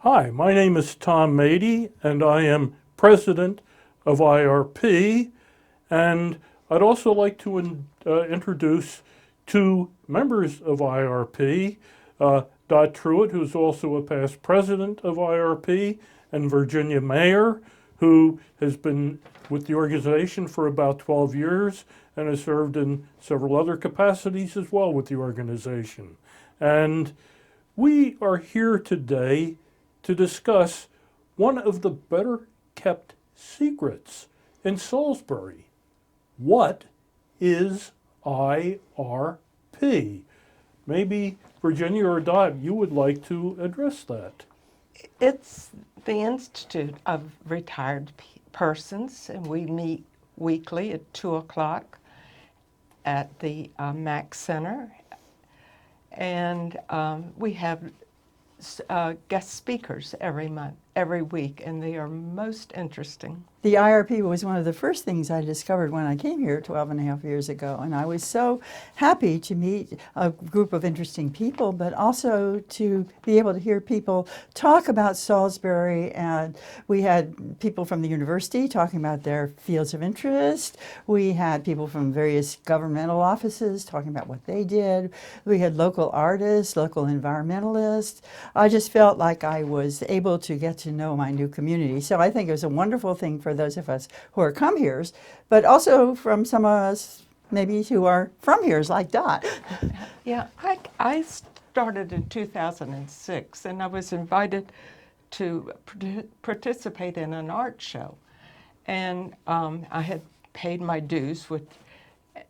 Hi, my name is Tom Mady, and I am president of IRP. And I'd also like to introduce two members of IRP, Dot Truitt, who's also a past president of IRP, and Virginia Mayer, who has been with the organization for about 12 years and has served in several other capacities as well with the organization. And we are here today to discuss one of the better kept secrets in Salisbury. What is IRP? Maybe Virginia or Dot, you would like to address that. It's the Institute of Retired Persons, and we meet weekly at 2 o'clock at the Mac Center. And we have guest speakers every week, and they are most interesting. The IRP was one of the first things I discovered when I came here 12 and a half years ago, and I was so happy to meet a group of interesting people, but also to be able to hear people talk about Salisbury. And we had people from the university talking about their fields of interest. We had people from various governmental offices talking about what they did. We had local artists, local environmentalists. I just felt like I was able to get to know my new community. So I think it was a wonderful thing for those of us who are come heres, but also from some of us maybe who are from heres like Dot. Yeah, I started in 2006, and I was invited to participate in an art show. And I had paid my dues,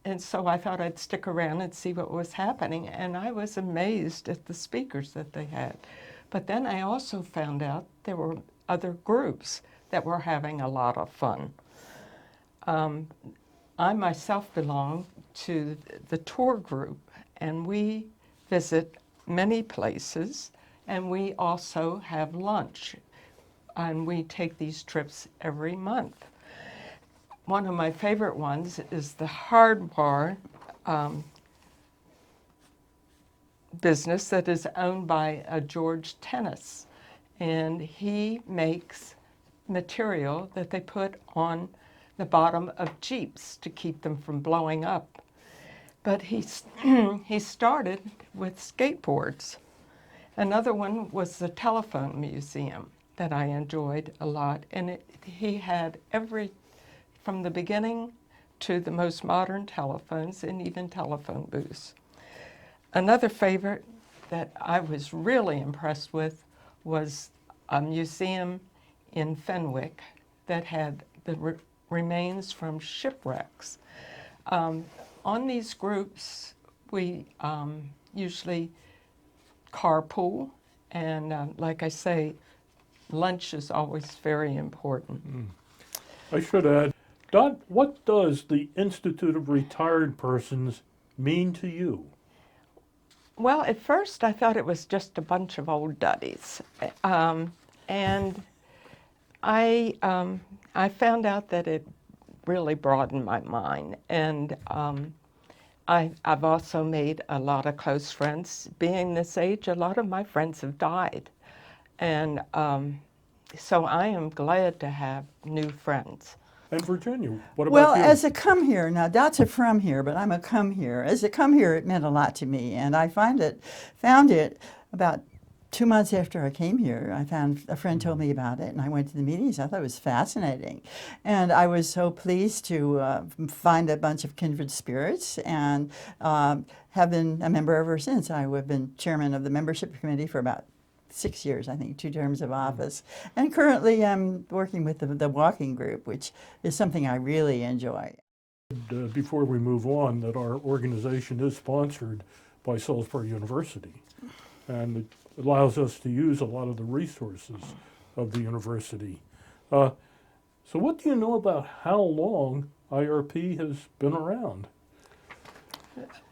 and so I thought I'd stick around and see what was happening. And I was amazed at the speakers that they had. But then I also found out there were other groups that were having a lot of fun. I myself belong to the tour group, and we visit many places, and we also have lunch, and we take these trips every month. One of my favorite ones is the hardware business that is owned by George Tennis, and he makes material that they put on the bottom of Jeeps to keep them from blowing up. But he started with skateboards. Another one was the telephone museum that I enjoyed a lot, and he had from the beginning to the most modern telephones and even telephone booths. Another favorite that I was really impressed with was a museum in Fenwick that had the remains from shipwrecks. On these groups, we usually carpool, and like I say, lunch is always very important. I should add, Dot, what does the Institute of Retired Persons mean to you? Well, at first I thought it was just a bunch of old duddies, and I found out that it really broadened my mind, and I've also made a lot of close friends. Being this age, a lot of my friends have died, and so I am glad to have new friends. And Virginia, what about Well, you? as a come here, now Dot's a from here, but I'm a come here. As a come here, it meant a lot to me, and I found it about 2 months after I came here. I found a friend told me about it, and I went to the meetings. I thought it was fascinating, and I was so pleased to find a bunch of kindred spirits, and have been a member ever since. I have been chairman of the membership committee for about 6 years, I think, 2 terms of office. And currently I'm working with the walking group, which is something I really enjoy. Before we move on, that our organization is sponsored by Salisbury University, and it allows us to use a lot of the resources of the university. So what do you know about how long IRP has been around?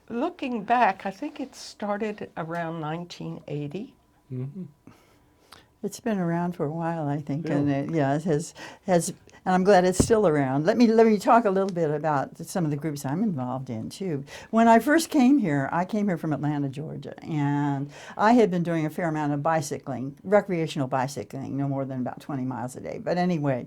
Looking back, I think it started around 1980. Mm-hmm. It's been around for a while, I think, Yeah. and it has, and I'm glad it's still around. Let me talk a little bit about some of the groups I'm involved in too. When I first came here, I came here from Atlanta, Georgia, and I had been doing a fair amount of bicycling, recreational bicycling, no more than about 20 miles a day. But anyway,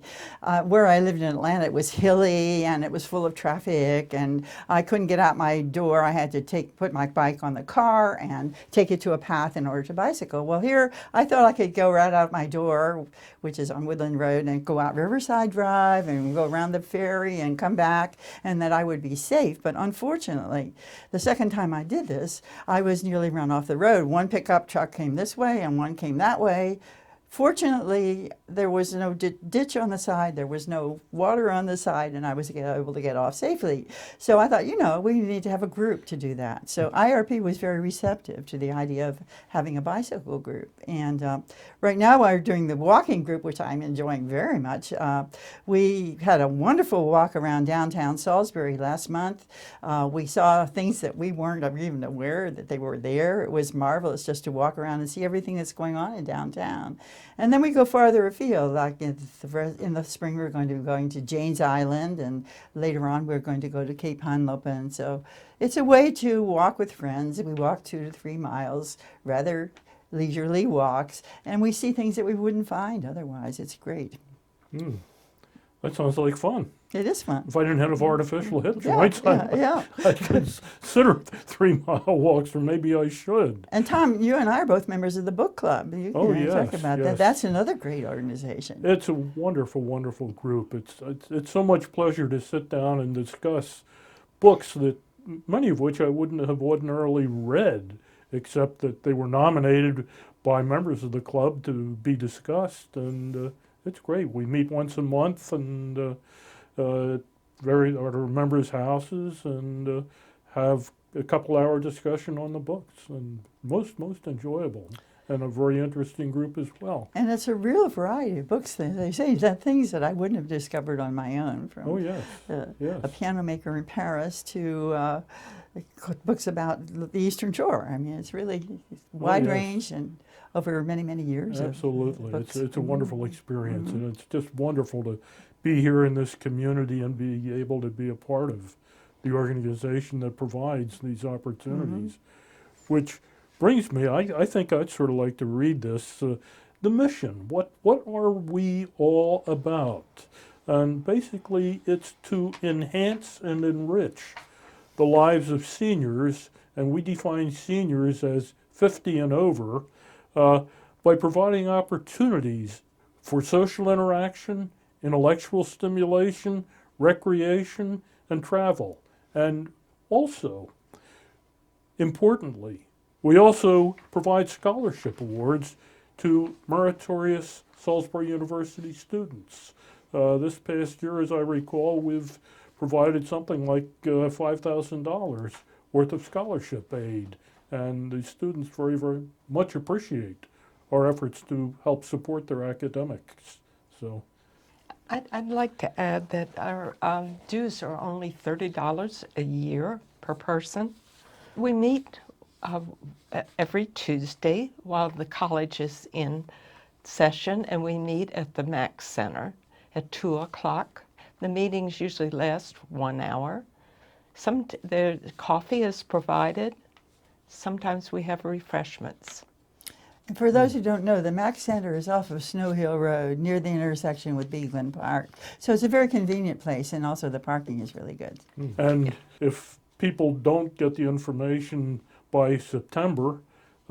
where I lived in Atlanta, it was hilly and it was full of traffic, and I couldn't get out my door. I had to put my bike on the car and take it to a path in order to bicycle. Well, here I thought I could go right out my door, which is on Woodland Road, and go out Riverside Drive and go around the ferry and come back, and that I would be safe. But unfortunately, the second time I did this, I was nearly run off the road. One pickup truck came this way and one came that way. Fortunately, there was no ditch on the side, there was no water on the side, and I was able to get off safely. So I thought, we need to have a group to do that. So IRP was very receptive to the idea of having a bicycle group. And right now we're doing the walking group, which I'm enjoying very much. We had a wonderful walk around downtown Salisbury last month. We saw things that we weren't even aware that they were there. It was marvelous just to walk around and see everything that's going on in downtown. And then we go farther afield, like in the spring we're going to be going to Janes Island, and later on we're going to go to Cape Henlopen. So it's a way to walk with friends. We walk 2 to 3 miles, rather leisurely walks, and we see things that we wouldn't find otherwise. It's great. That sounds like fun. It is fun. If I didn't have artificial hip Yeah, joints, yeah. I'd consider 3-mile walks, or maybe I should. And Tom, you and I are both members of the book club. You Oh, can talk yes, about yes. that. That's another great organization. It's a wonderful, wonderful group. It's so much pleasure to sit down and discuss books that many of which I wouldn't have ordinarily read, except that they were nominated by members of the club to be discussed, and it's great. We meet once a month and at our members' houses and have a couple-hour discussion on the books, and most enjoyable, and a very interesting group as well. And it's a real variety of books. They say that things that I wouldn't have discovered on my own, from Oh yes, yes. a piano maker in Paris to books about the Eastern Shore. I mean, it's really wide yes. range and over many, many years. Absolutely, Of books. it's a wonderful experience, and it's just wonderful to be here in this community and be able to be a part of the organization that provides these opportunities. Which brings me, I think I'd sort of like to read this. The mission, what are we all about? And basically it's to enhance and enrich the lives of seniors, and we define seniors as 50 and over, by providing opportunities for social interaction, intellectual stimulation, recreation, and travel. And also, importantly, we also provide scholarship awards to meritorious Salisbury University students. This past year, as I recall, we've provided something like $5,000 worth of scholarship aid, and the students very, very much appreciate our efforts to help support their academics. So, I'd like to add that our dues are only $30 a year per person. We meet every Tuesday while the college is in session, and we meet at the Max Center at 2 o'clock. The meetings usually last 1 hour. The coffee is provided. Sometimes we have refreshments. And for those who don't know, the Max Center is off of Snow Hill Road near the intersection with Beagland Park. So it's a very convenient place, and also the parking is really good. and if people don't get the information by September,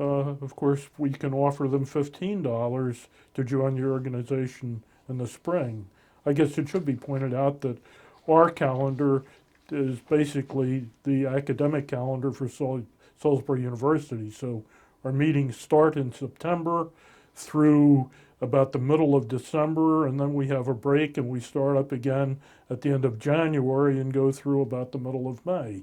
of course, we can offer them $15 to join the organization in the spring. I guess it should be pointed out that our calendar is basically the academic calendar for Salisbury University. So our meetings start in September through about the middle of December, and then we have a break and we start up again at the end of January and go through about the middle of May.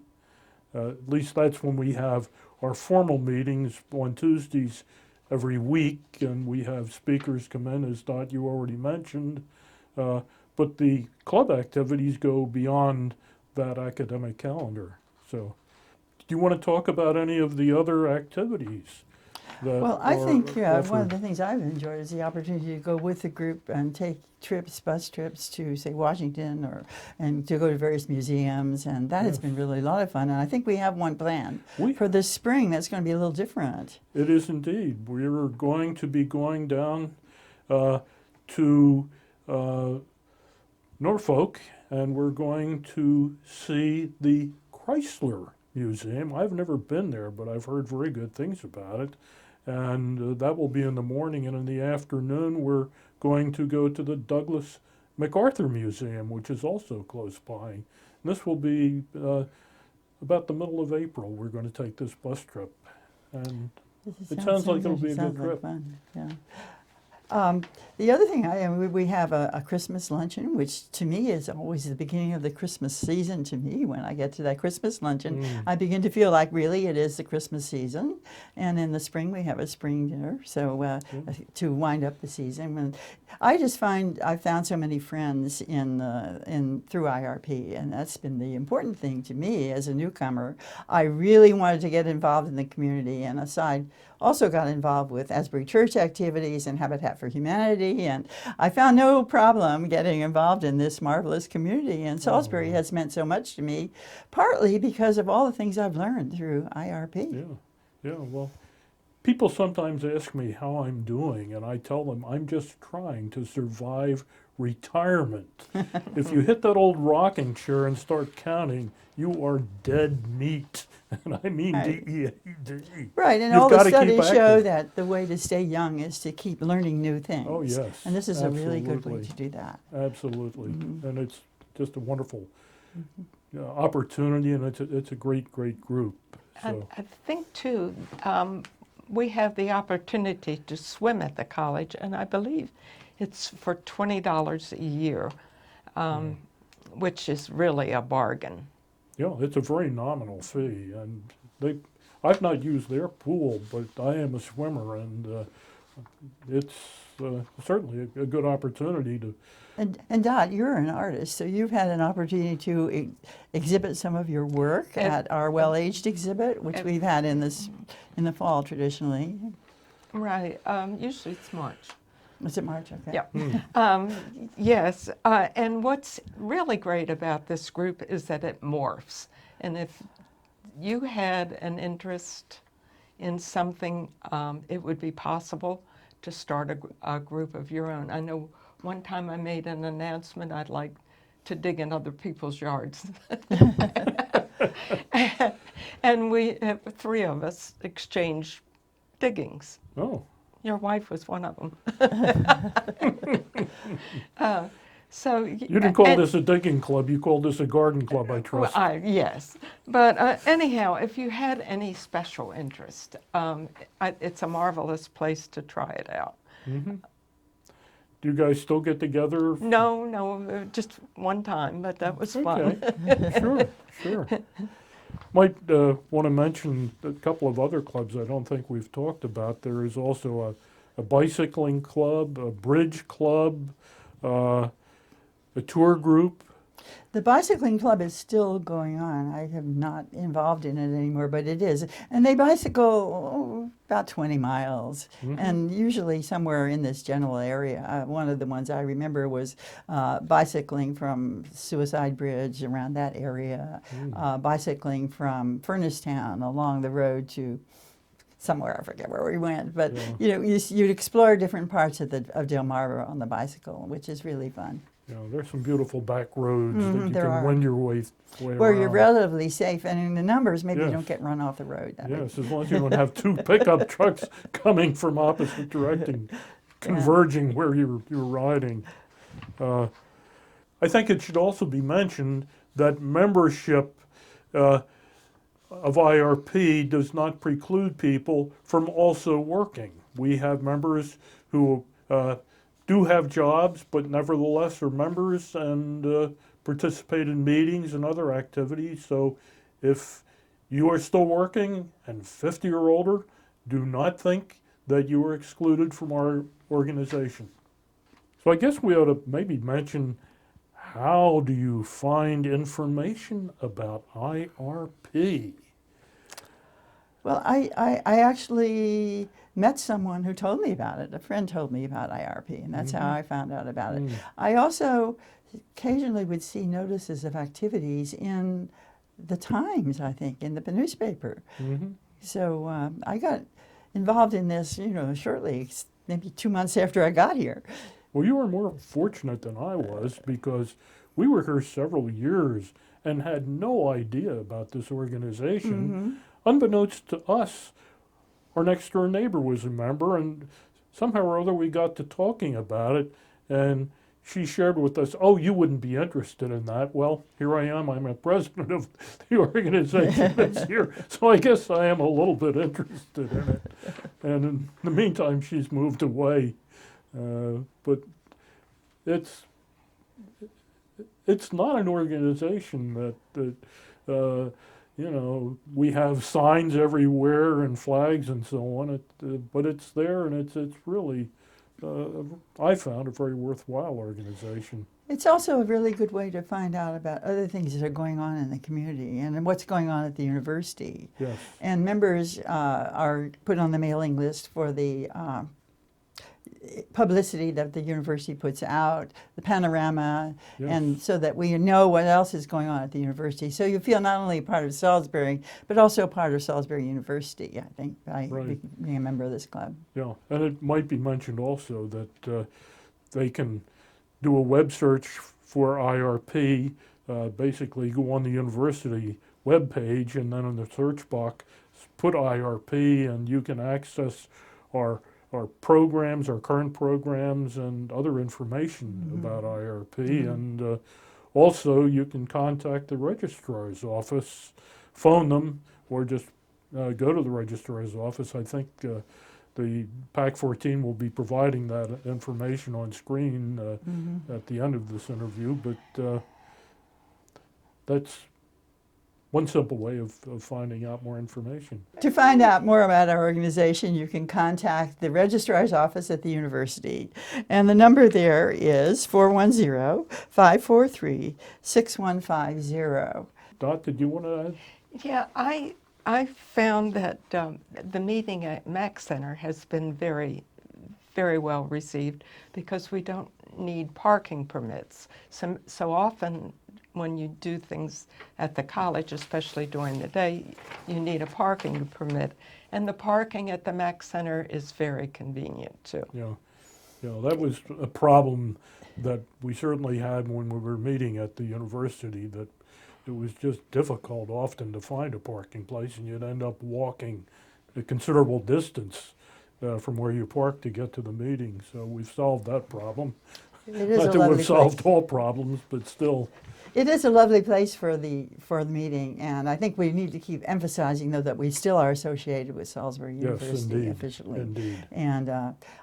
At least that's when we have our formal meetings on Tuesdays every week, and we have speakers come in, as Dot you already mentioned. But the club activities go beyond that academic calendar. So, do you want to talk about any of the other activities? that Well, I are think one of offered. the things I've enjoyed is the opportunity to go with the group and take trips, bus trips to, say, Washington, and to go to various museums, and that has Yes. been really a lot of fun. And I think we have one planned We for this spring that's going to be a little different. It is indeed. We're going to be going down to Norfolk, and we're going to see the Chrysler Museum. I've never been there, but I've heard very good things about it. And that will be in the morning, and in the afternoon, we're going to go to the Douglas MacArthur Museum, which is also close by. And this will be about the middle of April. We're going to take this bus trip. And it sounds like it'll be a good trip. Fun. Yeah. The other thing, we have a Christmas luncheon, which to me is always the beginning of the Christmas season. To me, when I get to that Christmas luncheon, I begin to feel like really it is the Christmas season. And in the spring, we have a spring dinner, so to wind up the season. And I just find I've found so many friends through IRP, and that's been the important thing to me as a newcomer. I really wanted to get involved in the community, and also got involved with Asbury Church activities and Habitat for Humanity, and I found no problem getting involved in this marvelous community. And Salisbury has meant so much to me, partly because of all the things I've learned through IRP. Yeah, well, people sometimes ask me how I'm doing, and I tell them I'm just trying to survive retirement. If you hit that old rocking chair and start counting, you are dead meat. And I mean Right. D-E-A-D. Right, and You've all the gotta keep studies show active. that the way to stay young is to keep learning new things. Oh, yes, And this is a really good way absolutely. to do that. Absolutely, and it's just a wonderful opportunity, and it's a great group. So I think, too, we have the opportunity to swim at the college, and I believe it's for $20 a year, which is really a bargain. yeah, it's a very nominal fee, and I've not used their pool, but I am a swimmer, and it's certainly a good opportunity to. And Dot, you're an artist, so you've had an opportunity to exhibit some of your work at our well-aged exhibit, which we've had in the fall traditionally. Right, usually it's March. Was it March? Okay. Yeah. Yes, and what's really great about this group is that it morphs. And if you had an interest in something, it would be possible to start a group of your own. I know one time I made an announcement I'd like to dig in other people's yards. And we, three of us, exchanged diggings. Oh, Your wife was one of them. So you didn't call this a digging club, you called this a garden club, I trust. yes, but anyhow, if you had any special interest, it's a marvelous place to try it out. Do you guys still get together? No, just one time, but that was fun. Okay, sure. Might want to mention a couple of other clubs I don't think we've talked about. There is also a bicycling club, a bridge club, a tour group. The bicycling club is still going on. I am not involved in it anymore, but it is. And they bicycle about 20 miles, and usually somewhere in this general area. One of the ones I remember was bicycling from Suicide Bridge around that area, bicycling from Furnacetown along the road to somewhere, I forget where we went, but you'd explore different parts of Delmarva on the bicycle, which is really fun. There's some beautiful back roads that you there can are. wend your way Where around. you're relatively safe, and in the numbers, maybe you Yes. don't get run off the road. Yes, as long as you don't have two pickup trucks coming from opposite direction, converging where you're riding. I think it should also be mentioned that membership of IRP does not preclude people from also working. We have members who do have jobs, but nevertheless are members and participate in meetings and other activities. So if you are still working and 50 or older, do not think that you are excluded from our organization. So I guess we ought to maybe mention, how do you find information about IRP? Well, I actually met someone who told me about it. A friend told me about IRP, and that's how I found out about it. I also occasionally would see notices of activities in the Times, I think, in the newspaper. So I got involved in this, shortly, maybe 2 months after I got here. Well, you were more fortunate than I was because we were here several years and had no idea about this organization. Unbeknownst to us, our next door neighbor was a member, and somehow or other we got to talking about it, and she shared with us, "Oh, you wouldn't be interested in that." Well, here I am. I'm a president of the organization that's here, so I guess I am a little bit interested in it. And in the meantime, she's moved away. But it's not an organization that we have signs everywhere and flags and so on. But it's there, and it's really I found a very worthwhile organization. It's also a really good way to find out about other things that are going on in the community and what's going on at the university. Yes. And members are put on the mailing list for the publicity that the university puts out, the panorama, Yes. and so that we know what else is going on at the university. So you feel not only a part of Salisbury, but also a part of Salisbury University, I think, by Right. being a member of this club. Yeah, and it might be mentioned also that they can do a web search for IRP, basically go on the university webpage, and then in the search box put IRP, and you can access our programs, our current programs, and other information about IRP. And also you can contact the registrar's office, phone them, or just go to the registrar's office. I think the PAC 14 will be providing that information on screen at the end of this interview, but that's one simple way of finding out more information. To find out more about our organization, you can contact the registrar's office at the university. And the number there is 410-543-6150. Dot, did you want to add? Yeah, I found that the meeting at Mac Center has been very, very well received because we don't need parking permits. So often when you do things at the college, especially during the day, you need a parking permit. And the parking at the Mac Center is very convenient too. Yeah, that was a problem that we certainly had when we were meeting at the university, that it was just difficult often to find a parking place, and you'd end up walking a considerable distance from where you parked to get to the meeting. So we've solved that problem. It is Not a that lovely we've solved place. all problems, but still. It is a lovely place for the meeting, and I think we need to keep emphasizing, though, that we still are associated with Salisbury University indeed, officially. indeed. And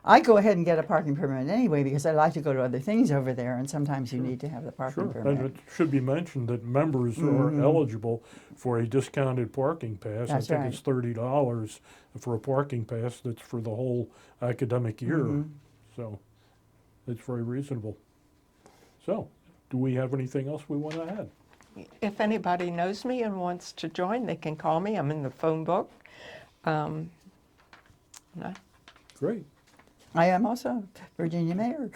I go ahead and get a parking permit anyway because I like to go to other things over there, and sometimes you need to have the parking Sure, permit. and it should be mentioned that members are eligible for a discounted parking pass. That's I think right. it's $30 for a parking pass that's for the whole academic year. So it's very reasonable. So, do we have anything else we want to add? If anybody knows me and wants to join, they can call me. I'm in the phone book. No. Great. I am also Virginia Mayor.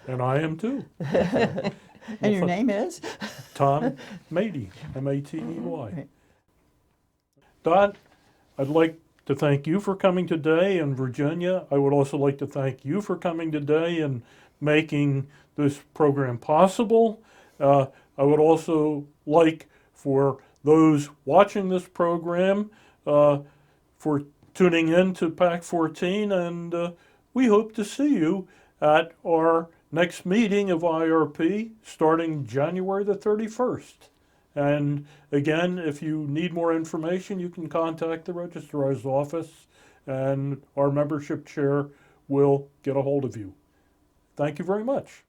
And I am too. And your name is? Tom Matey, Matey. Right. Dot, I'd like to thank you for coming today, and Virginia, I would also like to thank you for coming today and making this program possible. I would also like for those watching this program for tuning in to PAC 14, and we hope to see you at our next meeting of IRP starting January the 31st. And again, if you need more information, you can contact the registrar's office, and our membership chair will get a hold of you. Thank you very much.